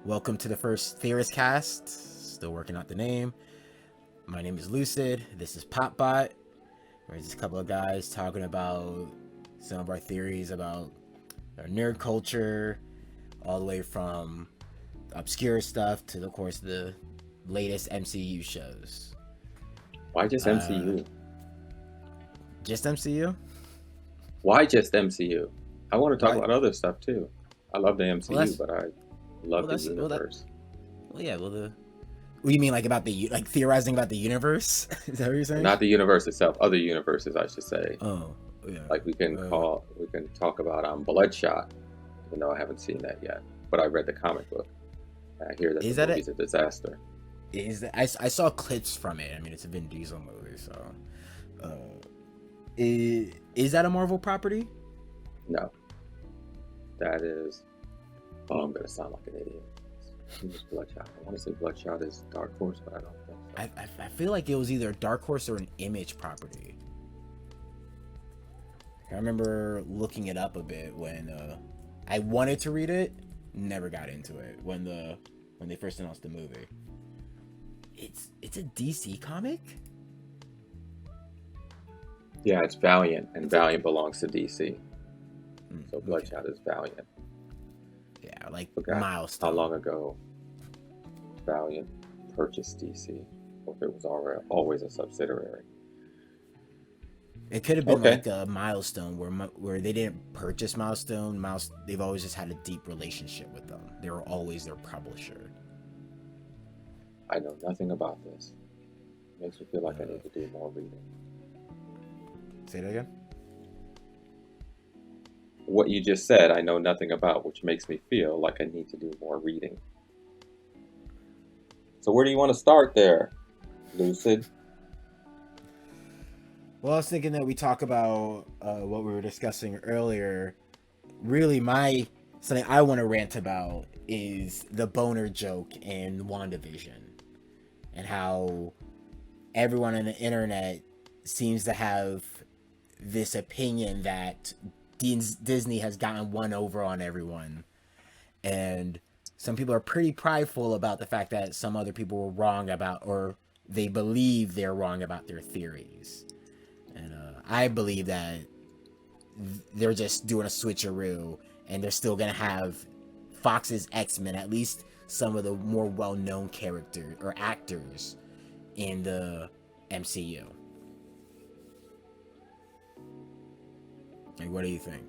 Welcome to the first TheoristCast. Still working out the name. My name is Lucid. This is Popbot. There's just a couple of guys talking about some of our theories about our nerd culture, all the way from obscure stuff to, of course, the latest MCU shows. Why just MCU? Just MCU? Why just MCU? I want to talk about other stuff too. I love the MCU, but I love the universe. What do you mean, like about the theorizing about the universe? Is that what you're saying? Not the universe itself, other universes, I should say. Oh, yeah. Like we can talk about Bloodshot, even though I haven't seen that yet. But I read the comic book. I hear that the movie's a disaster. I saw clips from it. I mean, it's a Vin Diesel movie, so is that a Marvel property? No. That is. Oh, I'm gonna sound like an idiot. Who's Bloodshot? I want to say Bloodshot is Dark Horse, but I don't think so. I feel like it was either a Dark Horse or an Image property. I remember looking it up a bit when I wanted to read it, never got into it when they first announced the movie. It's a DC comic? Yeah, it's Valiant, and Valiant belongs to DC. So Bloodshot is Valiant. Yeah, like Milestone. How long ago Valiant purchased DC, or if it was always a subsidiary. It could have been like a Milestone, where they didn't purchase Milestone. They've always just had a deep relationship with them. They were always their publisher. I know nothing about this. Makes me feel like I need to do more reading. Say that again? What you just said, I know nothing about, which makes me feel like I need to do more reading. So where do you want to start there, Lucid? Well, I was thinking that we talk about what we were discussing earlier. Really, something I want to rant about is the boner joke in WandaVision, and how everyone on the internet seems to have this opinion that Disney has gotten one over on everyone, and some people are pretty prideful about the fact that some other people were wrong about, or they believe they're wrong about their theories. And I believe that they're just doing a switcheroo, and they're still gonna have Fox's X-Men, at least some of the more well-known characters or actors in the MCU. Like, what do you think?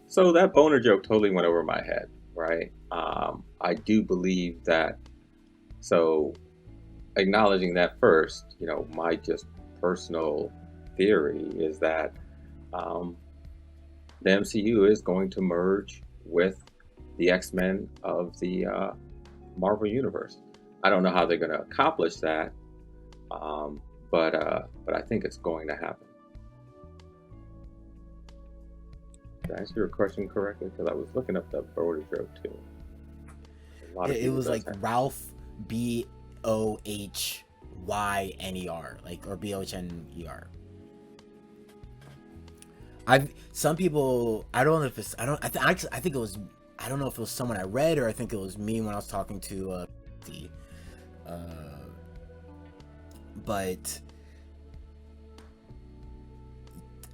So that boner joke totally went over my head, right? I do believe that. So acknowledging that first, my just personal theory is that the MCU is going to merge with the X-Men of the Marvel Universe. I don't know how they're going to accomplish that, but I think it's going to happen. Did I answer your question correctly? Because I was looking up the boner joke too. It was like Ralph Bohyer, like, or Bohner. Some people, I don't know if it's, I think it was, I don't know if it was someone I read, or I think it was me when I was talking to but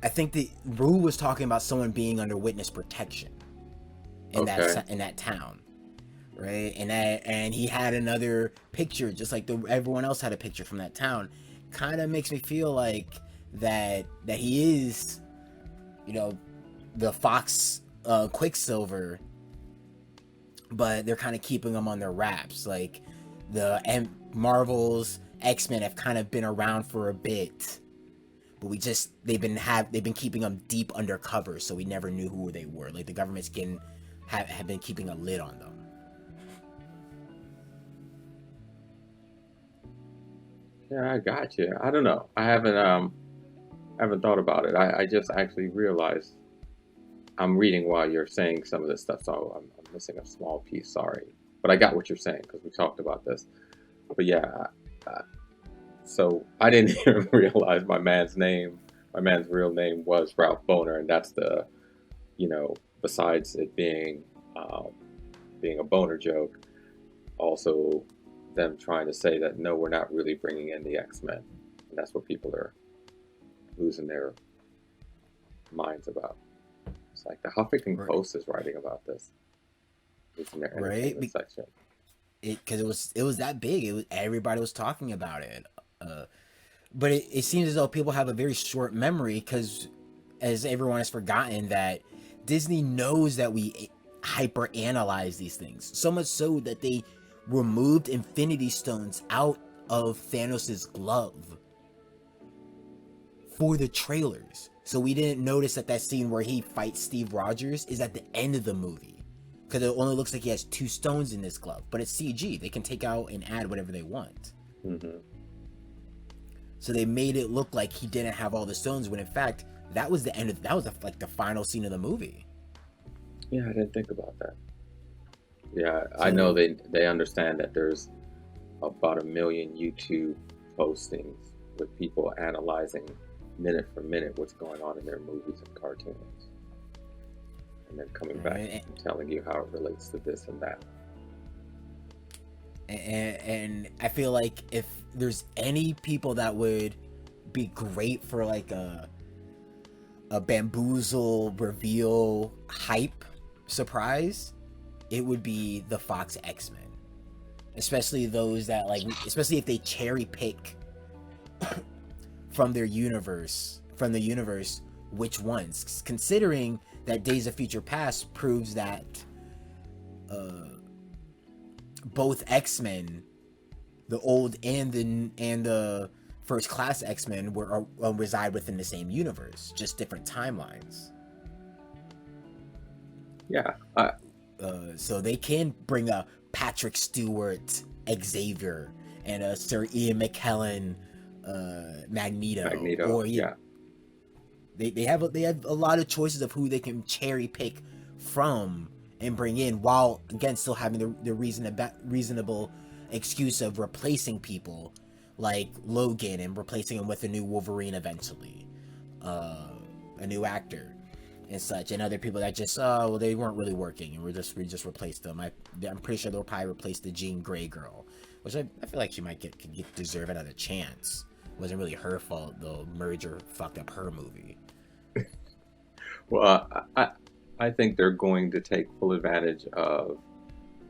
I think the Rue was talking about someone being under witness protection in that town, right? And he had another picture, just like everyone else had a picture from that town. Kind of makes me feel like that he is, the Fox Quicksilver, but they're kind of keeping him on their wraps. Like Marvel's X-Men have kind of been around for a bit, but they've been keeping them deep undercover, so we never knew who they were. Like the government's have been keeping a lid on them. Yeah, I got you. I don't know. I haven't thought about it. I just actually realized I'm reading while you're saying some of this stuff, so I'm missing a small piece. Sorry, but I got what you're saying because we talked about this. But yeah. So I didn't even realize my man's real name was Ralph Bohner, and that's the, besides it being being a boner joke, also them trying to say that no, we're not really bringing in the X-Men, and that's what people are losing their minds about. It's like the Huffington Right. Post is writing about this. It's in their Right. entertainment section. Because it was that big. Everybody was talking about it. Uh, but it seems as though people have a very short memory because, as everyone has forgotten, that Disney knows that we hyper analyze these things so much so that they removed Infinity Stones out of Thanos' glove for the trailers. So we didn't notice that scene where he fights Steve Rogers is at the end of the movie. Because it only looks like he has 2 stones in his glove. But it's CG. They can take out and add whatever they want. Mm-hmm. So they made it look like he didn't have all the stones, when in fact, that was the final scene of the movie. Yeah, I didn't think about that. Yeah, So, I know they understand that there's about 1 million YouTube postings with people analyzing minute for minute what's going on in their movies and cartoons, and then coming back and telling you how it relates to this and that. And I feel like if there's any people that would be great for like a bamboozle reveal hype surprise, it would be the Fox X-Men. Especially those that especially if they cherry pick from the universe, which ones, considering that Days of Future Past proves that both X-Men, the old and the first class X-Men, reside within the same universe, just different timelines. Yeah. So they can bring a Patrick Stewart Xavier and a Sir Ian McKellen Magneto. Or yeah. They have a lot of choices of who they can cherry pick from and bring in, while again still having the reasonable excuse of replacing people like Logan and replacing him with a new Wolverine eventually, a new actor and such, and other people that just they weren't really working and we just replaced them. I'm pretty sure they'll probably replace the Jean Grey girl, which I feel like she might deserve another chance. It wasn't really her fault. The merger fucked up her movie. Well, I think they're going to take full advantage of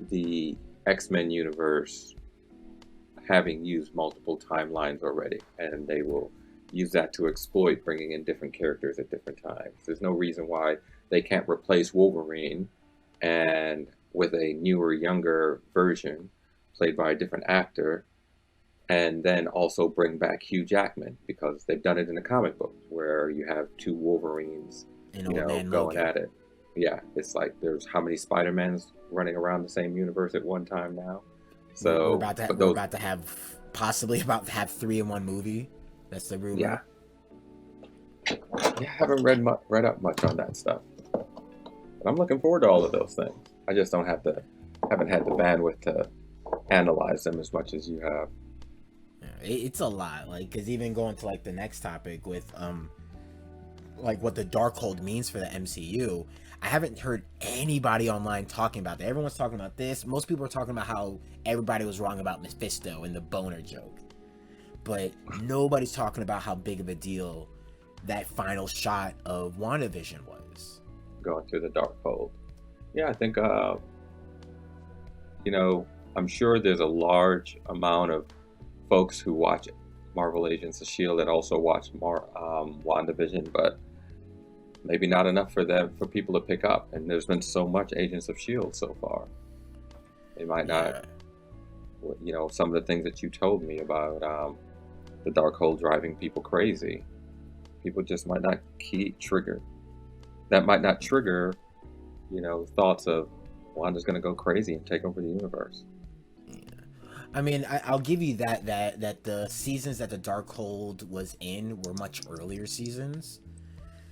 the X-Men universe having used multiple timelines already, and they will use that to exploit bringing in different characters at different times. There's no reason why they can't replace Wolverine and with a newer, younger version played by a different actor, and then also bring back Hugh Jackman, because they've done it in the comic books where you have 2 Wolverines, going Logan. at it. Yeah, it's like there's how many Spider-Mans running around the same universe at one time now. So we're about to have 3 in one movie. That's the rumor. Yeah, I haven't read up much on that stuff, but I'm looking forward to all of those things. I just haven't had the bandwidth to analyze them as much as you have. Yeah, it's a lot, because even going to the next topic with what the Darkhold means for the MCU, I haven't heard anybody online talking about that. Everyone's talking about this. Most people are talking about how everybody was wrong about Mephisto and the boner joke, but nobody's talking about how big of a deal that final shot of WandaVision was. Going through the Darkhold. Yeah, I think I'm sure there's a large amount of folks who watch Marvel Agents of S.H.I.E.L.D. that also watch WandaVision, but maybe not enough for people to pick up. And there's been so much Agents of S.H.I.E.L.D. so far. They might not, some of the things that you told me about the Darkhold driving people crazy. People just might not trigger. That might not trigger, thoughts of Wanda's going to go crazy and take over the universe. I mean, I'll give you that the seasons that the Darkhold was in were much earlier seasons.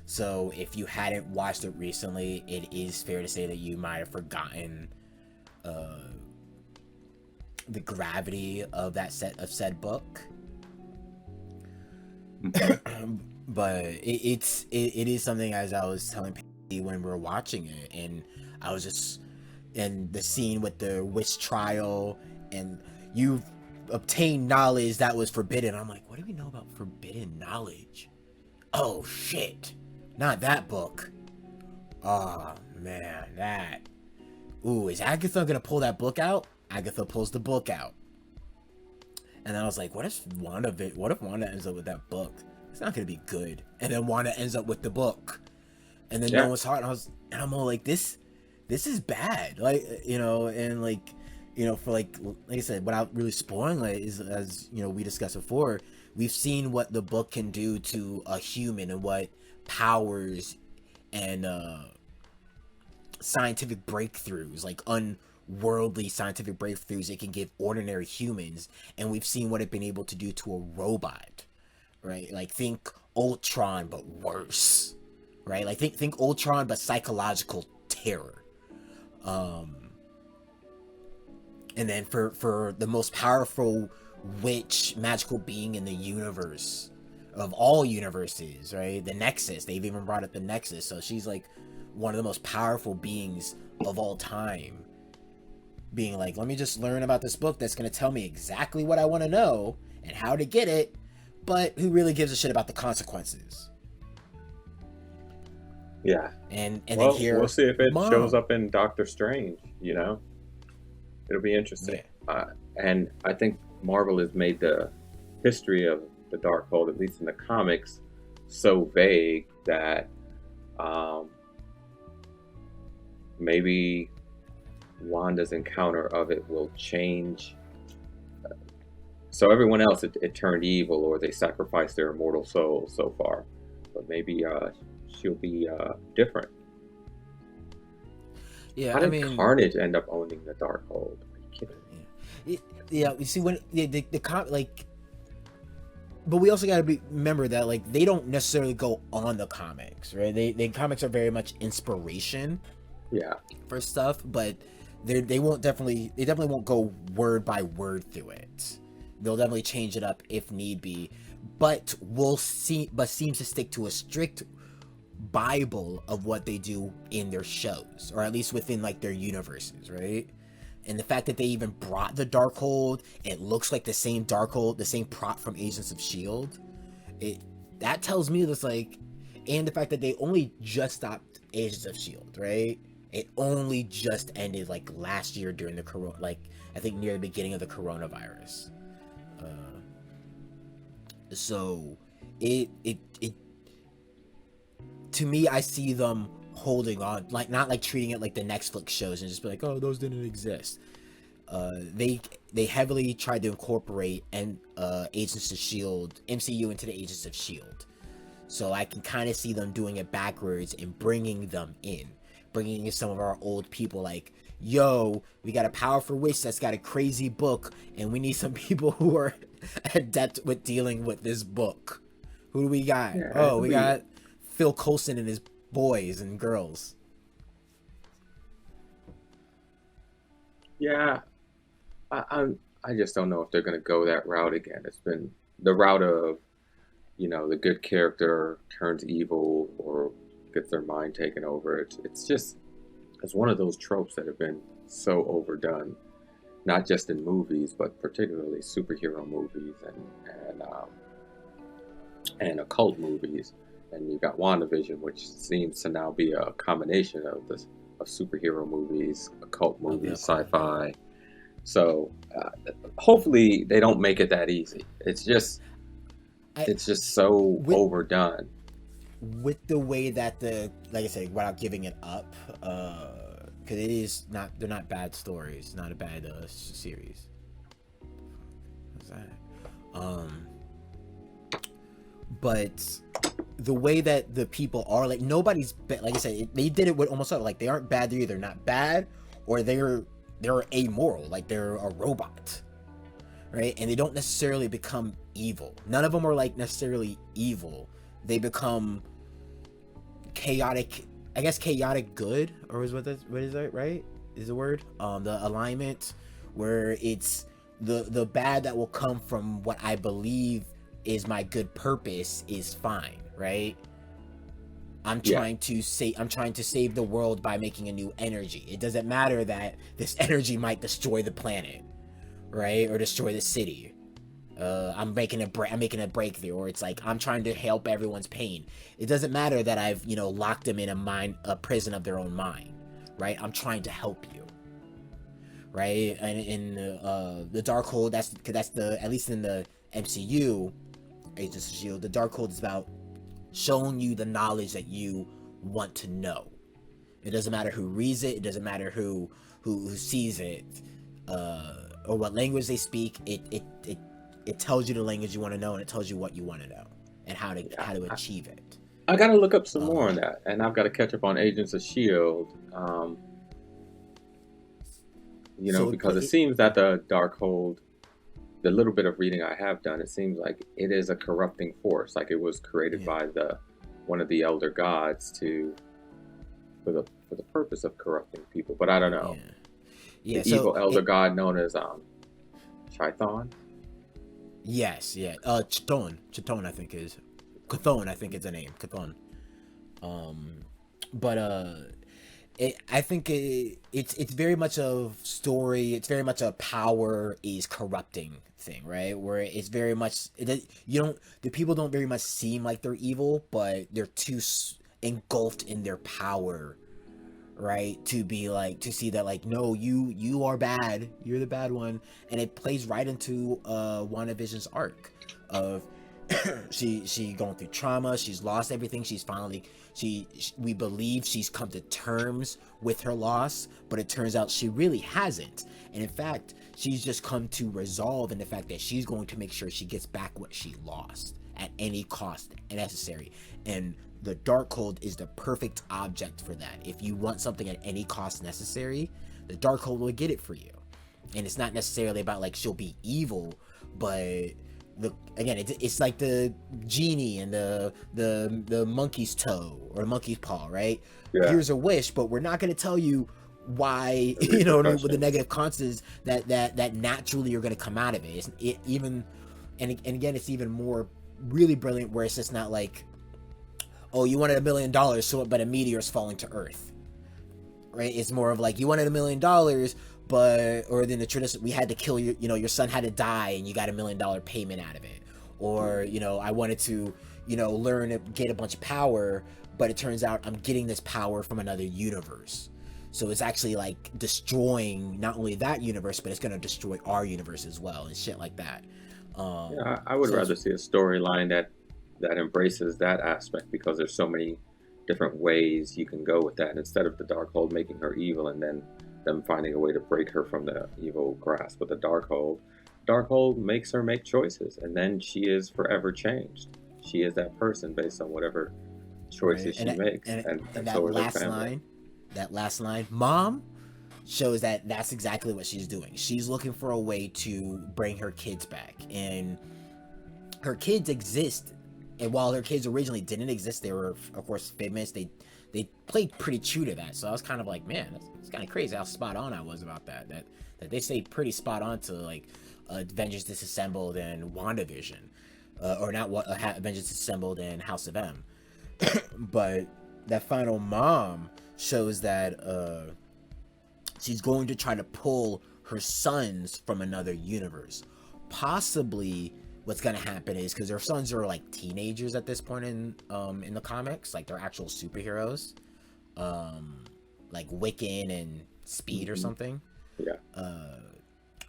So if you hadn't watched it recently, it is fair to say that you might have forgotten the gravity of that said book. But it is something, as I was telling Patty when we were watching it, and I was just and the scene with the witch trial, and you've obtained knowledge that was forbidden. I'm like, what do we know about forbidden knowledge? Oh shit, not that book. Oh man, that. Ooh, is Agatha gonna pull that book out? Agatha pulls the book out. And then I was like, what if Wanda ends up with that book? It's not gonna be good. And then Wanda ends up with the book. And then Noah's heart, and I'm all like, this is bad. Like, you know, and like, you know, for like I said, without really spoiling it, is, as you know, we discussed before, we've seen what the book can do to a human and what powers and scientific breakthroughs, like unworldly scientific breakthroughs, it can give ordinary humans, and we've seen what it's been able to do to a robot, right? Like, think Ultron but worse, right? Like, think Ultron but psychological terror. And then for the most powerful witch, magical being in the universe, of all universes, right? The Nexus. They've even brought up the Nexus. So she's like one of the most powerful beings of all time. Being like, let me just learn about this book that's going to tell me exactly what I want to know and how to get it. But who really gives a shit about the consequences? Yeah. And well, then here, we'll see if it shows up in Doctor Strange, you know? It'll be interesting. Yeah. And I think Marvel has made the history of the Darkhold, at least in the comics, so vague that maybe Wanda's encounter of it will change. So everyone else, it turned evil, or they sacrificed their immortal souls so far. But maybe she'll be different. Yeah, how did Carnage end up owning the Darkhold? Are you kidding me? Yeah, you see, when the like, but we also got to remember that, like, they don't necessarily go on the comics, right? They comics are very much inspiration, for stuff, but they definitely won't go word by word through it. They'll definitely change it up if need be, but seems to stick to a strict Bible of what they do in their shows, or at least within like their universes, right? And the fact that they even brought the Darkhold, it looks like the same Darkhold, the same prop from Agents of S.H.I.E.L.D., that tells me this, like, and the fact that they only just stopped Agents of S.H.I.E.L.D., right? It only just ended like last year during the corona, like I think near the beginning of the coronavirus. So it to me, I see them holding on, like, not like treating it like the Netflix shows and just be like, oh, those didn't exist. They heavily tried to incorporate Agents of S.H.I.E.L.D., MCU into the Agents of S.H.I.E.L.D. So I can kind of see them doing it backwards and bringing in some of our old people, like, yo, we got a powerful witch that's got a crazy book, and we need some people who are adept with dealing with this book. Who do we got? We got Phil Coulson and his boys and girls. Yeah, I just don't know if they're going to go that route again. It's been the route of, you know, the good character turns evil or gets their mind taken over. It's one of those tropes that have been so overdone, not just in movies, but particularly superhero movies and occult movies. And you got WandaVision, which seems to now be a combination of superhero movies, occult movies, sci-fi. So hopefully they don't make it that easy. It's just so overdone. With the way that like I said, without giving it up, because they're not bad stories, not a bad series. What's that? But the way that the people are, like, nobody's like I said, they did it with almost like they aren't bad. They're either not bad or they're amoral, like they're a robot, right? And they don't necessarily become evil. None of them are like necessarily evil. They become chaotic, I guess. Chaotic good, or what is that, right? Is the word the alignment, where it's the bad that will come from what I believe is my good purpose is fine, right? I'm Yeah. trying to save the world by making a new energy. It doesn't matter that this energy might destroy the planet, right, or destroy the city. I'm making a breakthrough, or it's like I'm trying to help everyone's pain. It doesn't matter that I've locked them in a prison of their own mind, right? I'm trying to help you, right? And in the Darkhold, that's the, at least in the MCU, Agents of Shield, the Darkhold is about showing you the knowledge that you want to know. It doesn't matter who reads it. It doesn't matter who sees it, or what language they speak. It tells you the language you want to know, and it tells you what you want to know and how to achieve it. I got to look up some more on that, and I've got to catch up on Agents of Shield. Because it seems that the Darkhold, the little bit of reading I have done, it seems like it is a corrupting force. Like it was created by one of the elder gods for the purpose of corrupting people. But I don't know. Yeah. The evil elder god known as Chthon. Yes, yeah. Chthon, I think is Chthon. I think is the name. Chthon. I think it's very much of story. It's very much a power is corrupting thing, right? Where it's very much the people don't very much seem like they're evil, but they're too engulfed in their power, right? To be like, to see that like, no, you are bad. You're the bad one, and it plays right into WandaVision's arc of she going through trauma. She's lost everything. She's finally we believe she's come to terms with her loss, but it turns out she really hasn't. And in fact, she's just come to resolve in the fact that she's going to make sure she gets back what she lost at any cost necessary. And the Darkhold is the perfect object for that. If you want something at any cost necessary, the Darkhold will get it for you. And it's not necessarily about like she'll be evil, but it's like the genie and the monkey's toe or monkey's paw, right? Yeah. Here's a wish, but we're not going to tell you why, with the negative consequences that naturally are going to come out of it. And again, it's even more really brilliant where it's just not like, oh, you wanted $1 million, but a meteor's falling to Earth, right? It's more of like, you wanted $1 million, or then the tradition, we had to kill you, your son had to die and you got $1 million payment out of it. Or, I wanted to, learn to get a bunch of power, but it turns out I'm getting this power from another universe. So it's actually like destroying not only that universe, but it's going to destroy our universe as well and shit like that. I would rather see a storyline that embraces that aspect, because there's so many different ways you can go with that. And instead of the Darkhold making her evil and then them finding a way to break her from the evil grasp with the Darkhold makes her make choices, and then she is forever changed. She is that person based on whatever choices she makes. And that last line, Mom, shows that that's exactly what she's doing. She's looking for a way to bring her kids back, and her kids exist. And while her kids originally didn't exist, they were, of course, famous. They played pretty true to that. So I was kind of like, man, it's kind of crazy how spot on I was about that. That they stayed pretty spot on to like Avengers Disassembled and WandaVision, or not Avengers Disassembled and House of M. But that final mom shows that she's going to try to pull her sons from another universe. Possibly what's going to happen is, because their sons are like teenagers at this point in the comics, like they're actual superheroes, like Wiccan and Speed or something.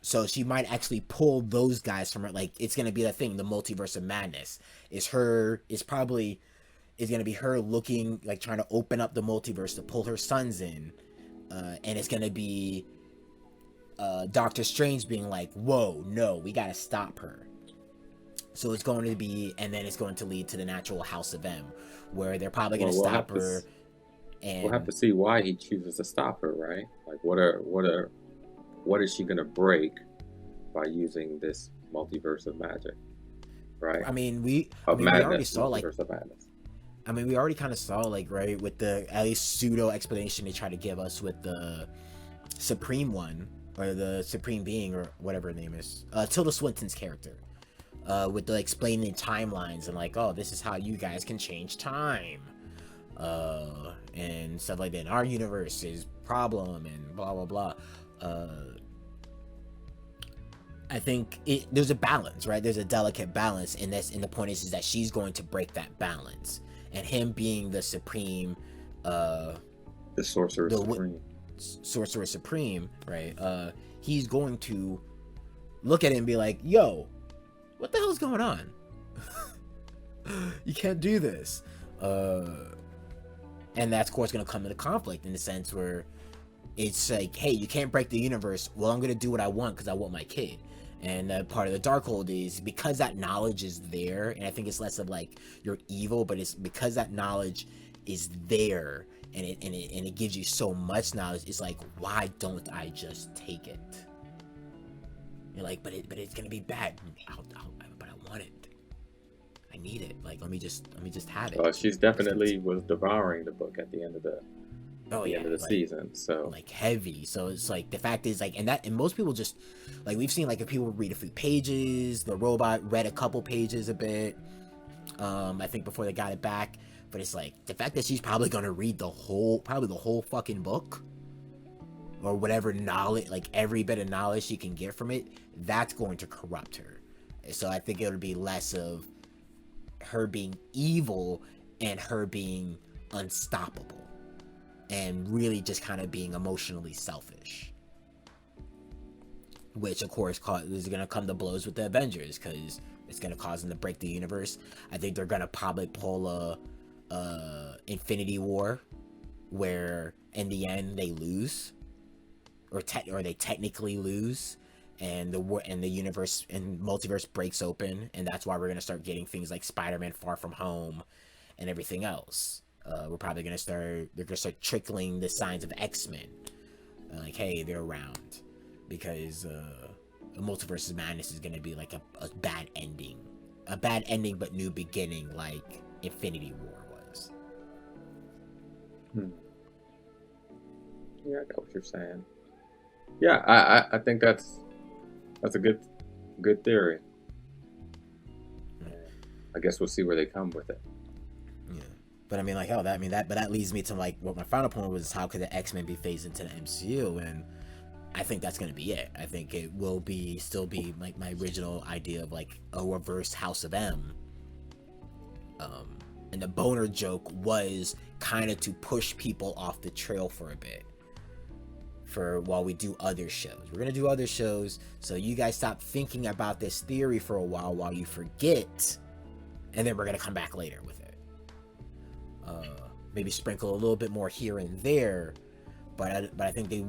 So she might actually pull those guys from her. Like, it's going to be that thing, the multiverse of madness is going to be her looking, like trying to open up the multiverse to pull her sons in. And it's going to be Doctor Strange being like, whoa, no, we got to stop her. So it's going to be, and then it's going to lead to the natural House of M, where they're probably going to stop her. And we'll have to see why he chooses to stop her, right? Like, what is she going to break by using this multiverse of magic, right? I mean, we already saw like multiverse of madness. I mean, we already kind of saw, like, right, with the at least pseudo explanation they try to give us with the Supreme One, or the Supreme Being, or whatever her name is, Tilda Swinton's character. With the explaining timelines and like, oh, this is how you guys can change time. and stuff like that. In our universe is problem and blah blah blah. I think there's a balance, right? There's a delicate balance, and the point is that she's going to break that balance, and him being the supreme, the sorcerer supreme, sorcerer supreme, right? He's going to look at it and be like, "Yo, what the hell's going on? You can't do this." And that's, of course, going to come into conflict in the sense where it's like, hey, you can't break the universe. Well, I'm going to do what I want because I want my kid. And part of the Darkhold is because that knowledge is there, and I think it's less of like you're evil, but it's because that knowledge is there, and it gives you so much knowledge. It's like, why don't I just take it? You're like, but it's gonna be bad. But I want it. I need it. Like, let me just have it. Well, she's definitely was devouring the book at the end of the end of the season, so like heavy. So it's like the fact is like, and most people just like, we've seen like if people read a few pages, the robot read a couple pages a bit, I think before they got it back. But it's like the fact that she's probably gonna read the whole fucking book, or whatever knowledge, like every bit of knowledge she can get from it, that's going to corrupt her. So I think it'll be less of her being evil and her being unstoppable, and really just kind of being emotionally selfish, which of course is going to come to blows with the Avengers, because it's going to cause them to break the universe. I think they're going to probably pull a Infinity War, where in the end they lose, or they technically lose, and the universe and multiverse breaks open, and that's why we're going to start getting things like Spider-Man Far From Home and everything else. We're probably they're going to start trickling the signs of X-Men. Like, hey, they're around. Because a Multiverse of Madness is going to be like a bad ending. A bad ending, but new beginning, like Infinity War was. Yeah, I got what you're saying. Yeah, I think that's a good theory. I guess we'll see where they come with it. Yeah. But I mean, like, but that leads me to like what my final point was: how could the X-Men be phased into the MCU? And I think that's gonna be it. I think it will still be like my original idea of like a reverse House of M. And the boner joke was kind of to push people off the trail for a bit, while we do other shows. We're gonna do other shows, so you guys stop thinking about this theory for a while you forget, and then we're gonna come back later with it. Maybe sprinkle a little bit more here and there, but I think they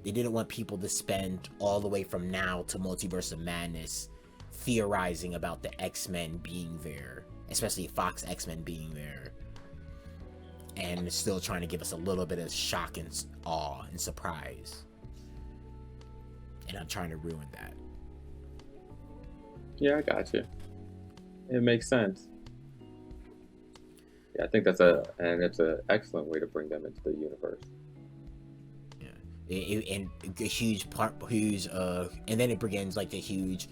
didn't want people to spend all the way from now to Multiverse of Madness theorizing about the X-Men being there, especially Fox X-Men being there, and still trying to give us a little bit of shock and awe and surprise. And I'm trying to ruin that. Yeah, I got you. It makes sense. Yeah, I think it's an excellent way to bring them into the universe. Yeah, and a huge part, and then it begins like a huge,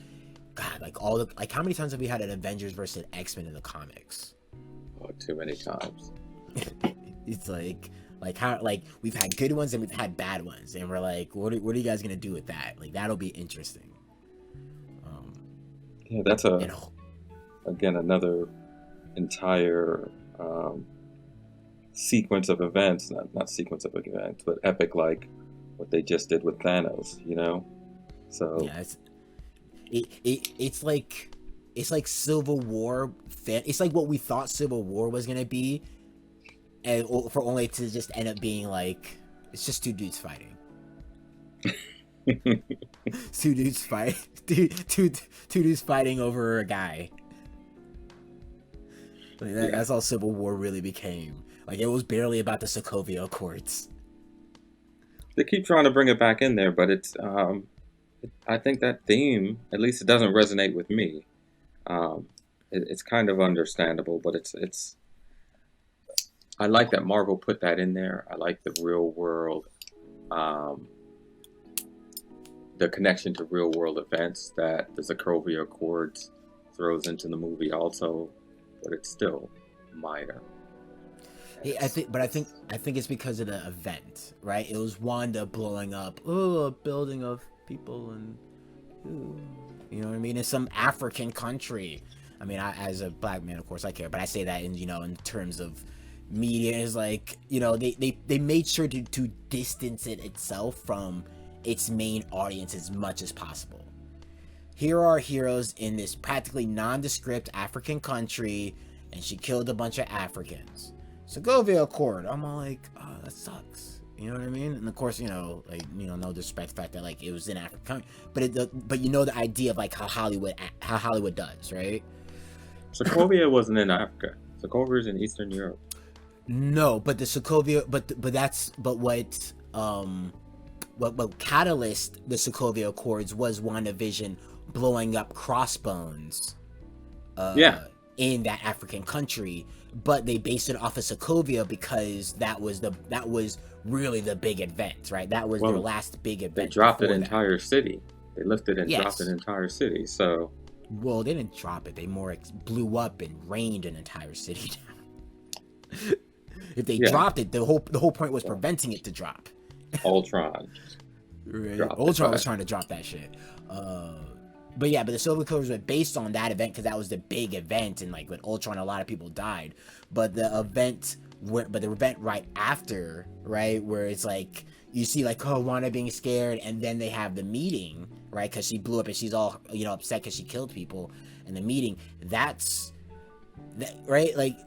God, like how many times have we had an Avengers versus X-Men in the comics? Oh, too many times. It's like how, like, we've had good ones and we've had bad ones, and we're like, what are you guys gonna do with that? Like, that'll be interesting. Yeah, that's again another entire sequence of events, not sequence of events, but epic, like what they just did with Thanos, you know. So yeah, it's like Civil War. It's like what we thought Civil War was gonna be, and for only to just end up being like, it's just two dudes fighting. two dudes fighting over a guy. Like that's all Civil War really became. Like, it was barely about the Sokovia Accords. They keep trying to bring it back in there, but it's I think that theme, at least it doesn't resonate with me. It's kind of understandable, but it's I like that Marvel put that in there. I like the real world, the connection to real world events that the Sokovia Accords throws into the movie also, but it's still minor. I think it's because of the event, right? It was Wanda blowing up, a building of people, and you know what I mean, in some African country. I mean, as a black man, of course, I care, but I say that in terms of media, is like, they made sure to distance it itself from its main audience as much as possible. Here are heroes in this practically nondescript African country, and she killed a bunch of Africans. Sokovia Accord. I'm all like, oh, that sucks. You know what I mean? And of course, no disrespect to the fact that like it was in Africa, but the idea of like how Hollywood does, right? Sokovia wasn't in Africa. Sokovia is in Eastern Europe. No, but the Sokovia, what catalyzed the Sokovia Accords was WandaVision blowing up crossbones. Yeah. In that African country, but they based it off of Sokovia because that was really the big event, right? That was their last big event. They dropped an entire city. They lifted and dropped an entire city. So, well, they didn't drop it. They more blew up and rained an entire city down. If they dropped it, the whole point was preventing it to drop. Ultron. Right. Ultron was trying to drop that shit. But the Sokovia Accords were based on that event because that was the big event, and like with Ultron, a lot of people died. But the event right after, right, where it's like you see like, oh, Wanda being scared, and then they have the meeting, right, because she blew up and she's all upset because she killed people. And the meeting, right, like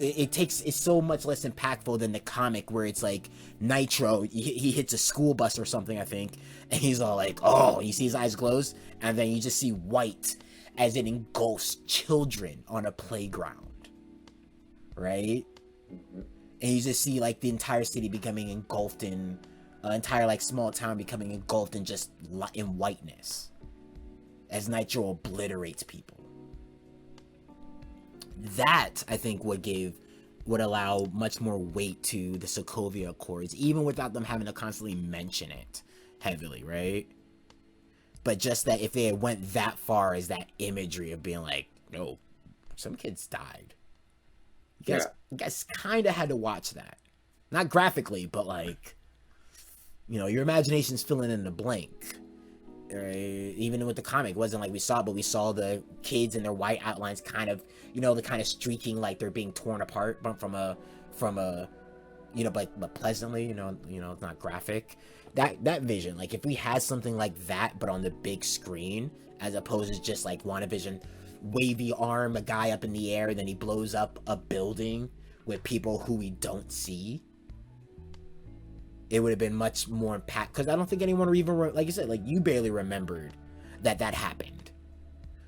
it's so much less impactful than the comic where it's like Nitro, he hits a school bus or something, I think, and he's all like, oh, you see his eyes close, and then you just see white as it engulfs children on a playground, right? Mm-hmm. And you just see like the entire city becoming engulfed in entire like small town becoming engulfed in just in whiteness as Nitro obliterates people. That, I think, would allow much more weight to the Sokovia Accords, even without them having to constantly mention it heavily, right? But just that if they had went that far as that imagery of being like, no, some kids died. You guys kind of had to watch that. Not graphically, but like, your imagination's filling in the blank. Even with the comic, it wasn't like we saw, but we saw the kids and their white outlines kind of, the kind of streaking like they're being torn apart, but from a, but pleasantly, it's not graphic. That vision, like if we had something like that, but on the big screen, as opposed to just like WandaVision, wavy arm, a guy up in the air, and then he blows up a building with people who we don't see. It would have been much more impact, because I don't think anyone even, like you said, like you barely remembered that happened,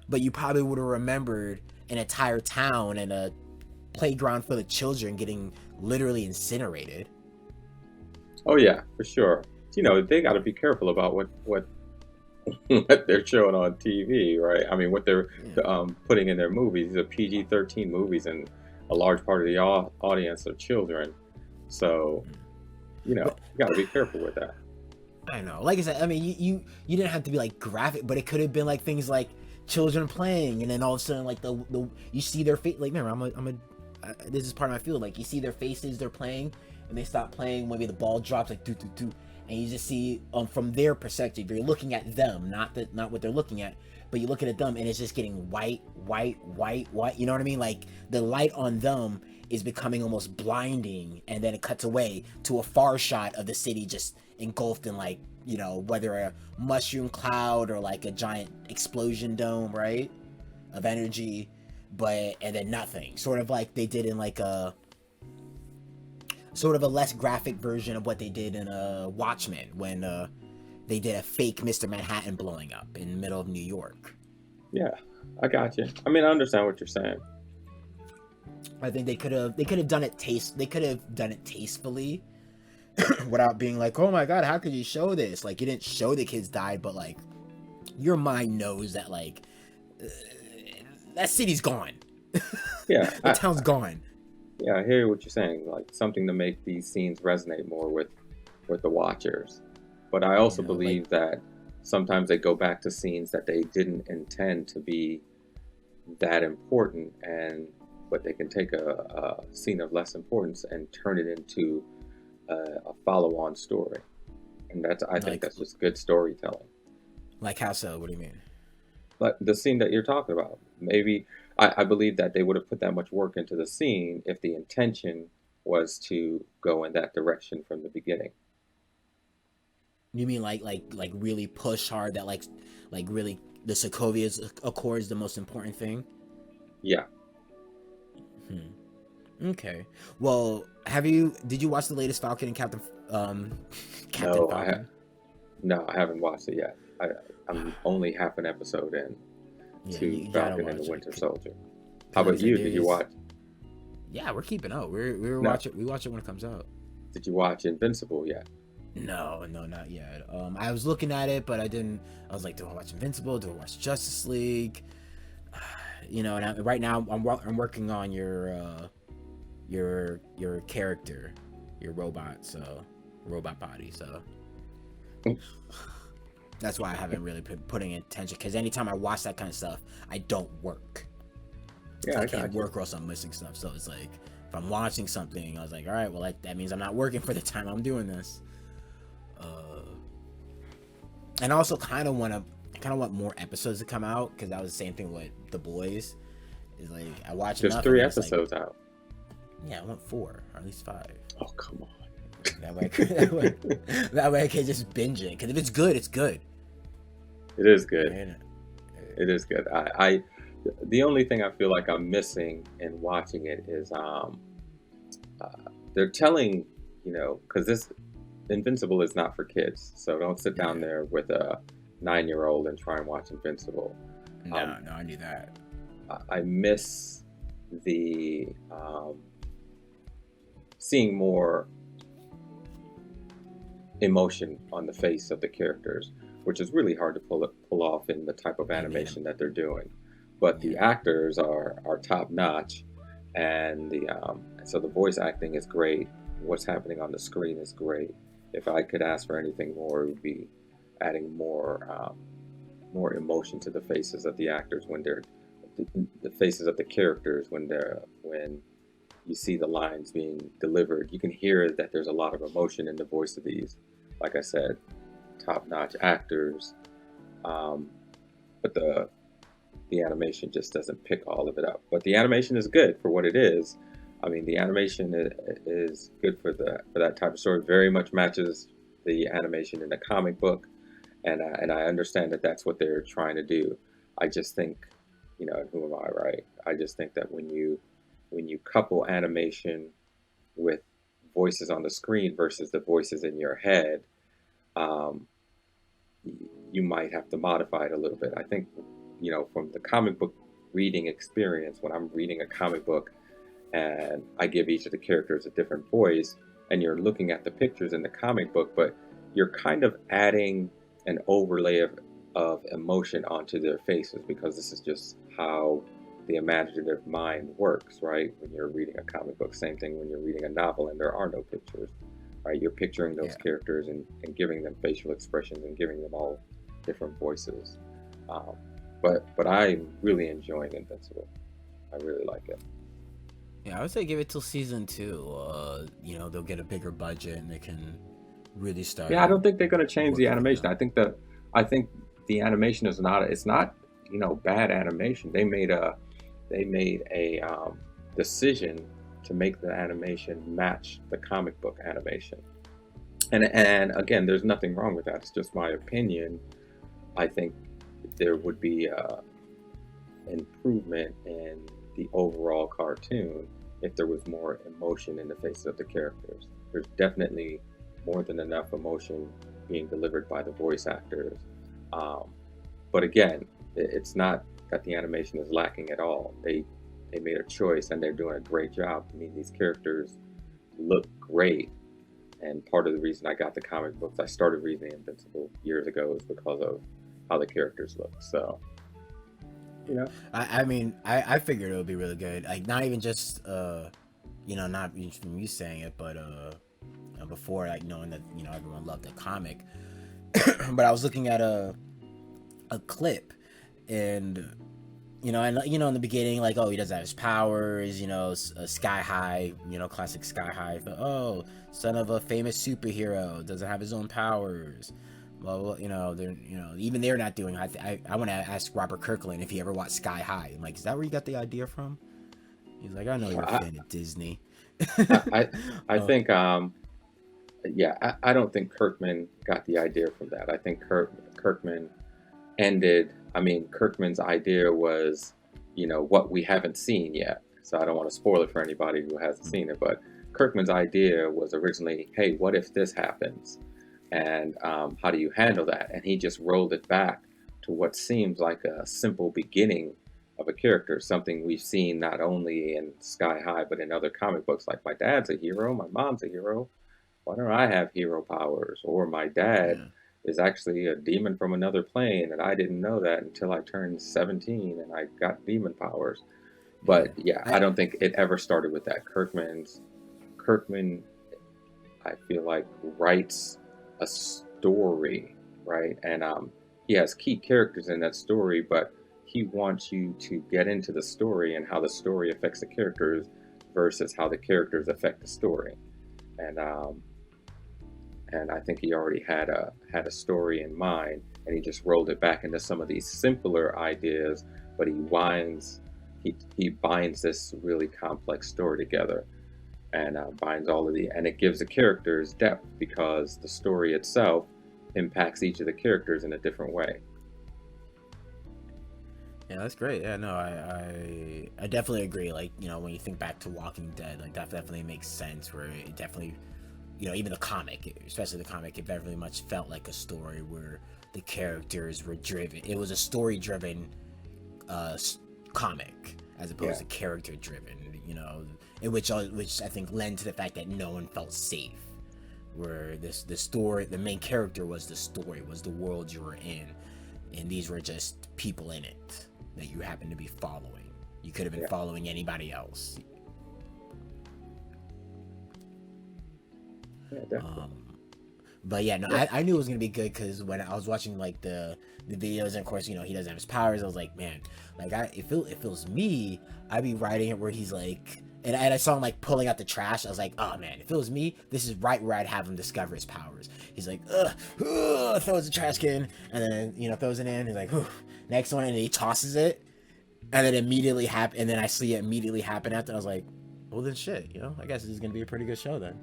but you probably would have remembered an entire town and a playground full of children getting literally incinerated. Oh yeah, for sure. They got to be careful about what they're showing on TV, right? I mean, what they're putting in their movies. These are PG-13 movies, and a large part of the audience are children. So, you got to be careful with that. I know. Like I said, I mean, you didn't have to be like graphic, but it could have been like things like children playing, and then all of a sudden, like the you see their face. Like, remember, this is part of my field. Like, you see their faces, they're playing, and they stop playing. Maybe the ball drops, like do. And you just see from their perspective, you're looking at them, not what they're looking at, but you're looking at them, and it's just getting white. You know what I mean? Like the light on them is becoming almost blinding, and then it cuts away to a far shot of the city just engulfed in like, whether a mushroom cloud or like a giant explosion dome, right, of energy, and then nothing. Sort of like they did in like a sort of a less graphic version of what they did in Watchmen, when they did a fake Mr. Manhattan blowing up in the middle of New York. Yeah, I got you. I mean, I understand what you're saying. I think they could have done it tastefully without being like, oh my god, how could you show this? Like, you didn't show the kids died, but like your mind knows that like that city's gone. Yeah, the town's gone. Yeah, I hear what you're saying. Like something to make these scenes resonate more with the watchers. But I also believe that sometimes they go back to scenes that they didn't intend to be that important, and but they can take a scene of less importance and turn it into a follow-on story. And I think Like that's just good storytelling. how so? What do you mean? But the scene that you're talking about, maybe I believe that they would have put that much work into the scene if the intention was to go in that direction from the beginning. You mean like really push hard that like really the Sokovia Accord is the most important thing? Yeah. Okay. Well, did you watch the latest Falcon and Captain No, Falcon? no, I haven't watched it yet. I'm only half an episode in Yeah, to you gotta Falcon and the watch it. Winter Soldier. How about Cause you? Did you watch? Yeah, we're keeping up. We're No, watching. We watch it when it comes out. did you watch Invincible yet? No, not yet. I was looking at it, but I didn't. I was like, do I watch Invincible? Do I watch Justice League? And right now I'm working on your character, your robot body. So that's why I haven't really been putting attention. Because anytime I watch that kind of stuff, I don't work. Yeah, I I can't got you. work or else I'm missing stuff. So it's like if I'm watching something, I was like, all right, well, that means I'm not working for the time I'm doing this. And I also kind of want more episodes to come out because that was the same thing with The Boys. Is like I watch There's enough. 3 And it's episodes out. yeah, I want 4 or at least 5. Oh, come on. That way I can just binge it. Because if it's good, it's good. It is good. And, It is good. The only thing I feel like I'm missing in watching it is they're telling, because this Invincible is not for kids, so don't sit down there with a 9-year-old and try and watch Invincible. no, I knew that. I miss the seeing more emotion on the face of the characters, which is really hard to pull off in the type of animation that they're doing. But the actors are top notch, and so the voice acting is great. What's happening on the screen is great. If I could ask for anything more, it would be adding more emotion to the faces of the actors when they're the faces of the characters when you see the lines being delivered. You can hear that there's a lot of emotion in the voice of these. Like I said, top-notch actors, but the animation just doesn't pick all of it up. But the animation is good for what it is. I mean, the animation is good for that type of story. Very much matches the animation in the comic book, and I understand that that's what they're trying to do. I just think, who am I, right? I just think that when you couple animation with voices on the screen versus the voices in your head, you might have to modify it a little bit. I think, from the comic book reading experience, when I'm reading a comic book and I give each of the characters a different voice, and you're looking at the pictures in the comic book, but you're kind of adding an overlay of emotion onto their faces, because this is just how the imaginative mind works, right? When you're reading a comic book, same thing when you're reading a novel and there are no pictures, right? You're picturing those characters and giving them facial expressions and giving them all different voices. But I'm really enjoying Invincible. I really like it. Yeah, I would say give it till season 2. They'll get a bigger budget and they can really start. Yeah, I don't think they're going to change the animation. I think the animation is not. It's not bad animation. They made a decision to make the animation match the comic book animation. And again, there's nothing wrong with that. It's just my opinion. I think there would be improvement in the overall cartoon if there was more emotion in the faces of the characters. There's definitely more than enough emotion being delivered by the voice actors. But again, it's not that the animation is lacking at all. They made a choice and they're doing a great job. I mean, these characters look great. And part of the reason I got the comic books, I started reading Invincible years ago, is because of how the characters look. So, I mean, I figured it would be really good. Like, not even just, not from you saying it, but before, like, knowing that, everyone loved the comic. But I was looking at a clip, and and in the beginning, like, oh, he doesn't have his powers, Sky High, classic Sky High. But, oh, son of a famous superhero, doesn't have his own powers. Well, even they're not doing. I want to ask Robert Kirkland if he ever watched Sky High. I'm like, is that where you got the idea from? He's like, I know you're a fan of Disney. I think I don't think Kirkman got the idea from that. I think Kirkman Kirkman's idea was, what we haven't seen yet. So I don't want to spoil it for anybody who hasn't seen it, but Kirkman's idea was originally, hey, what if this happens? And how do you handle that? And he just rolled it back to what seems like a simple beginning of a character, something we've seen not only in Sky High, but in other comic books, like my dad's a hero, my mom's a hero. Why don't I have hero powers? Or my dad is actually a demon from another plane, and I didn't know that until I turned 17 and I got demon powers. But I don't think it ever started with that. Kirkman, I feel like, writes a story, right? And he has key characters in that story, but he wants you to get into the story and how the story affects the characters versus how the characters affect the story. And I think he already had a story in mind, and he just rolled it back into some of these simpler ideas, but he binds this really complex story together, and binds all of and it gives the characters depth because the story itself impacts each of the characters in a different way. Yeah, that's great. Yeah, no, I definitely agree. Like, when you think back to Walking Dead, like, that definitely makes sense, where it definitely, even the comic, especially the comic, it very much felt like a story where the characters were driven. It was a story-driven comic as opposed to character-driven, which I think led to the fact that no one felt safe. Where the story, the main character was the story, was the world you were in, and these were just people in it that you happened to be following. You could have been following anybody else. Yeah, definitely. But yeah, no, I knew it was gonna be good because when I was watching like the videos, and of course, he doesn't have his powers. I was like, man, like if it was me, I'd be writing it where he's like, and I saw him like pulling out the trash. I was like, oh man, if it was me, this is right where I'd have him discover his powers. He's like, throws the trash can, and then throws it in. He's like, next one, and he tosses it, and then immediately happen. And then I see it immediately happen after. I was like, well then shit, I guess this is gonna be a pretty good show then.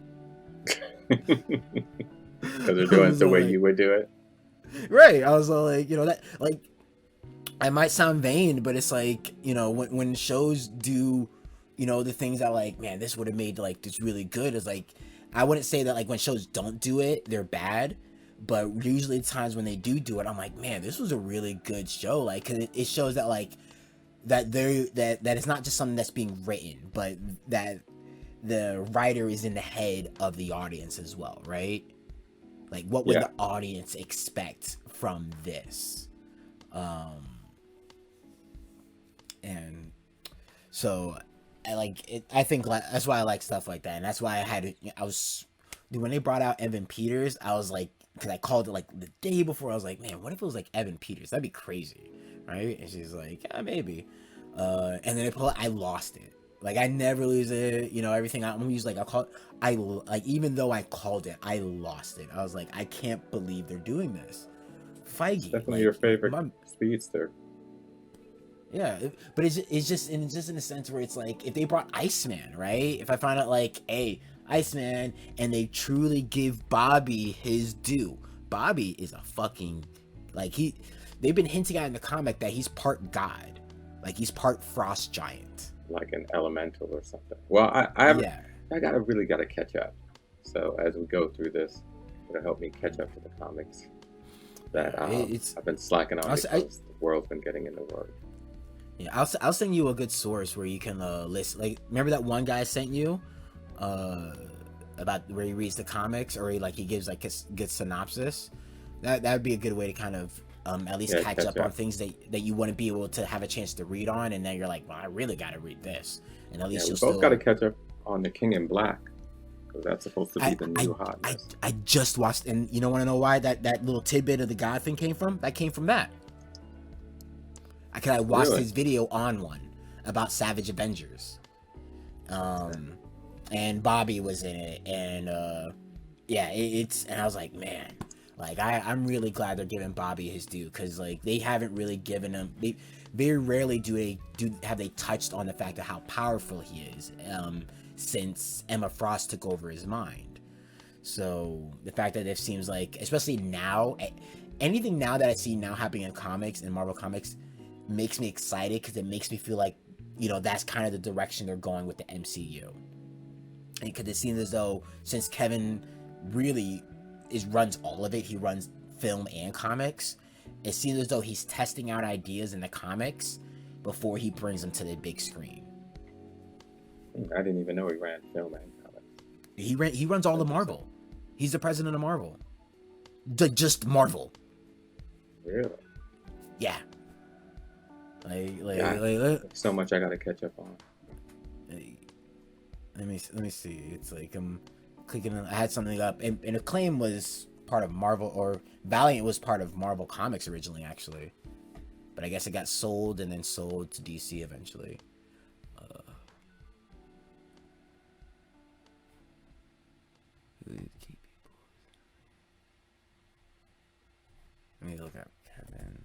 Because they're doing it the way you would do it, right? I was like, that, like, I might sound vain, but it's like, when shows do, the things that, like, man, this would have made like this really good. Is like, I wouldn't say that like when shows don't do it, they're bad, but usually the times when they do it, I'm like, man, this was a really good show. Like, 'cause it shows that like that it's not just something that's being written, but that the writer is in the head of the audience as well, right? Like, what would the audience expect from this? And so I like it. I think that's why I like stuff like that, and that's why when they brought out Evan Peters, I was like, because I called it like the day before. I was like, man, what if it was like Evan Peters? That'd be crazy, right? And she's like, yeah, maybe. And then I lost it. Like, I never lose it, everything. I'm gonna use even though I called it, I lost it. I was like, I can't believe they're doing this. Feige, it's definitely your favorite speedster. Yeah, but it's just in a sense where it's like, if they brought Iceman, right? If I find out like, hey, Iceman, and they truly give Bobby his due. Bobby is a fucking, like, they've been hinting at in the comic that he's part god, like he's part frost giant, like an elemental or something. Well, I really gotta catch up. So as we go through this, it'll help me catch up to the comics that I've been slacking on because the world's been getting in the way. Yeah, I'll send you a good source where you can list. Like, remember that one guy I sent you about where he reads the comics, or he gives like a good synopsis. That would be a good way to kind of at least catch up on things that you wouldn't be able to have a chance to read on, and then you're like, well, I really got to read this, and at least we both got to catch up on the King in Black, because that's supposed to be the new hotness. I just watched, and want to know why that little tidbit of the God thing came from? That came from that. I watched Really? his video on one about Savage Avengers. And Bobby was in it, and yeah, it's and I was like, man, like I'm really glad they're giving Bobby his due, because like they haven't really given him, they very rarely have they touched on the fact of how powerful he is, since Emma Frost took over his mind. So the fact that it seems like, especially now, anything now that I see now happening in comics and Marvel Comics makes me excited, because it makes me feel like, that's kind of the direction they're going with the MCU. And because it seems as though, since Kevin really runs all of it, he runs film and comics, it seems as though he's testing out ideas in the comics before he brings them to the big screen. I didn't even know he ran film and comics. He runs all the Marvel. He's the president of Marvel. Just Marvel. Really? Yeah. So much I gotta catch up on. Let me see. It's like I'm clicking on, I had something up, and Acclaim was part of Marvel, or Valiant was part of Marvel Comics originally, actually. But I guess it got sold and then sold to DC eventually. Let me look up Kevin.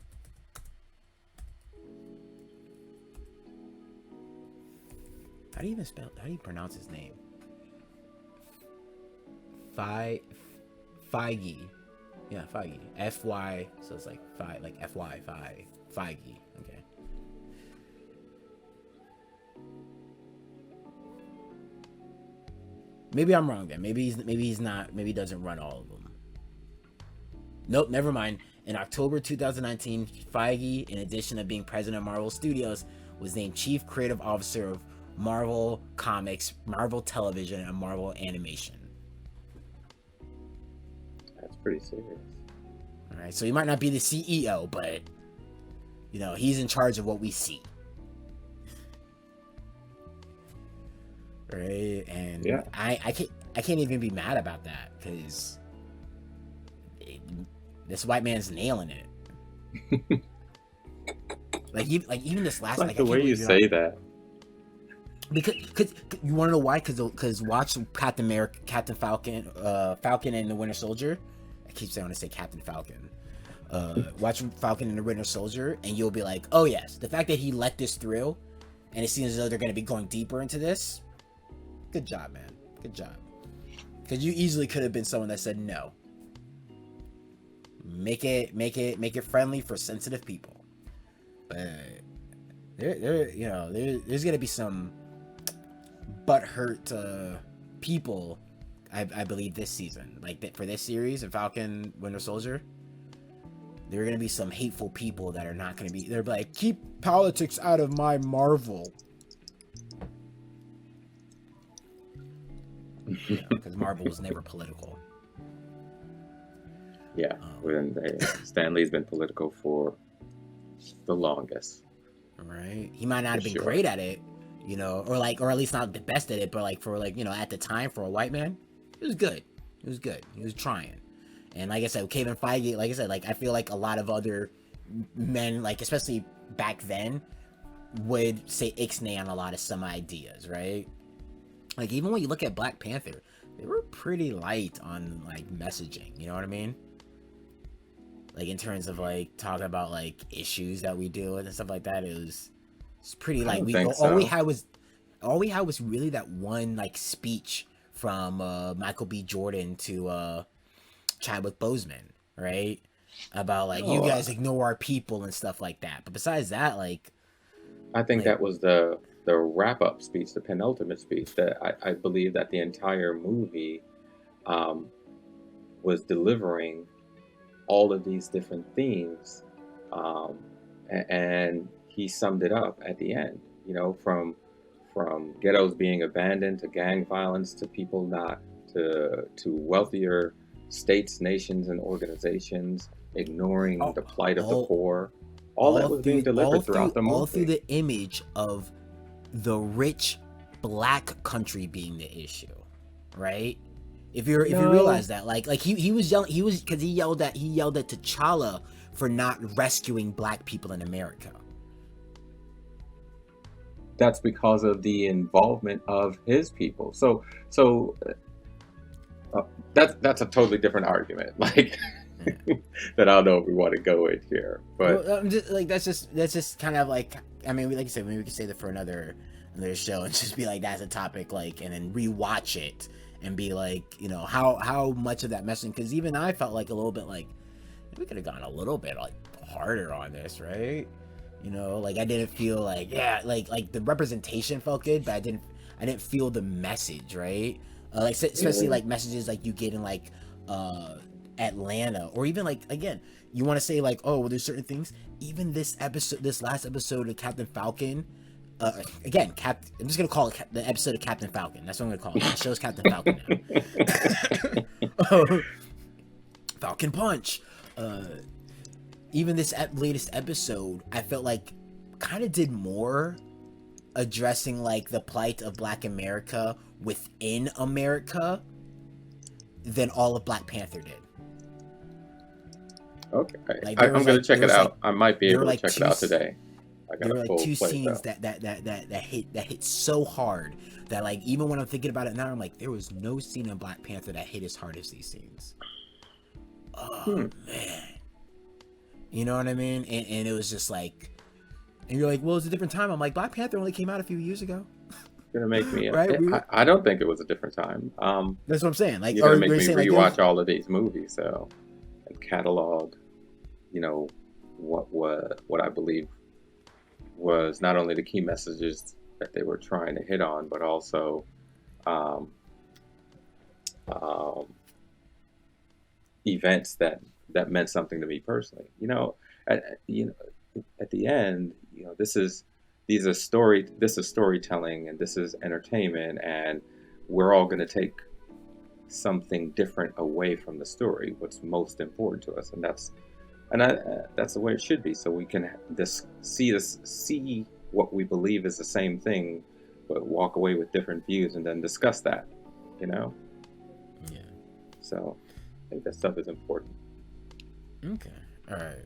How do you pronounce his name? Feige. Yeah, Feige. F-Y, so it's like F-Y, Feige. Okay. Maybe I'm wrong then. Maybe he's not, maybe he doesn't run all of them. Nope, never mind. In October 2019, Feige, in addition to being president of Marvel Studios, was named Chief Creative Officer of Marvel Comics, Marvel Television, and Marvel Animation. That's pretty serious. All right, so he might not be the CEO, but he's in charge of what we see. Right, and yeah. I can't even be mad about that, because this white man's nailing it. like even this last, like the way you say that. Because you want to know why? Because watch Captain Falcon, Falcon and the Winter Soldier. I keep saying I want to say Captain Falcon. Watch Falcon and the Winter Soldier, and you'll be like, oh yes, the fact that he let this through, and it seems as though they're going to be going deeper into this. Good job, man. Good job. Because you easily could have been someone that said no. Make it friendly for sensitive people. But there's gonna be some butthurt people, I believe, this season, like for this series of Falcon Winter Soldier. There are gonna be some hateful people that are not gonna be. They're like, keep politics out of my Marvel. Because Marvel was never political. Yeah, Stan Lee's been political for the longest. Right, he might not have been great at it, or at least not the best at it, but at the time, for a white man, it was good. He was trying. And like I said, Kevin Feige, like I said, I feel like a lot of other men, especially back then, would say ixnay on a lot of some ideas, right? Even when you look at Black Panther, they were pretty light on messaging, you know what I mean? In terms of talking about issues that we deal with and stuff like that, it's pretty all we had was really that one speech from Michael B. Jordan to Chadwick Boseman, right? About you guys ignore our people and stuff like that. But besides that, I think that was the wrap-up speech, the penultimate speech, that I believe that the entire movie was delivering all of these different themes, and he summed it up at the end, from ghettos being abandoned to gang violence to people to wealthier states, nations, and organizations ignoring the plight of the poor. All that was being delivered throughout the movie. All through the image of the rich Black country being the issue, right? If you realize that, he yelled at T'Challa for not rescuing Black people in America, that's because of the involvement of his people. Uh, that's a totally different argument. Like that, I don't know if we want to go in here, but Well, just, like that's just kind of like, I mean, like you said, maybe we could say that for another show and just be like, that's a topic, like, and then rewatch it and be like, you know, how much of that messaging, because even I felt like a little bit like we could have gone a little bit like harder on this, right? You know, like I didn't feel like, yeah, like the representation felt good, but I didn't feel the message, right? Like especially like messages like you get in like Atlanta, or even like, again, you want to say like, oh, well, there's certain things. Even this last episode of Captain Falcon. Again, I'm just gonna call it the episode of Captain Falcon. That's what I'm gonna call it. The show's Captain Falcon now. Falcon Punch. Even this latest episode, I felt like kind of did more addressing like the plight of Black America within America than all of Black Panther did. Okay, I'm gonna check it out. I might be able to check it out today. There were like two scenes that hit so hard that, like, even when I'm thinking about it now, I'm like, there was no scene in Black Panther that hit as hard as these scenes. Oh man, you know what I mean? And it was just like, and you're like, well, it's a different time. I'm like, Black Panther only came out a few years ago. Gonna make me right? I don't think it was a different time. That's what I'm saying. Like, you're gonna make me rewatch all of these movies, so, and catalog, you know, what I believe was not only the key messages that they were trying to hit on, but also events that meant something to me personally. You know, at the end, you know, this is storytelling, and this is entertainment, and we're all going to take something different away from the story, what's most important to us, and that's the way it should be, so we can see what we believe is the same thing, but walk away with different views and then discuss that, you know. Yeah. So I think that stuff is important. Okay. All right.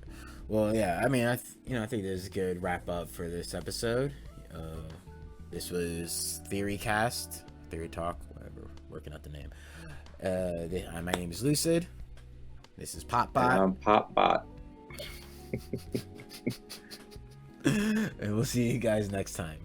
Well, yeah. I mean, I think there's a good wrap up for this episode. This was TheoristCast, Theory Talk, whatever, working out the name. My name is Lucid. This is Popbot. And I'm Popbot. And we'll see you guys next time.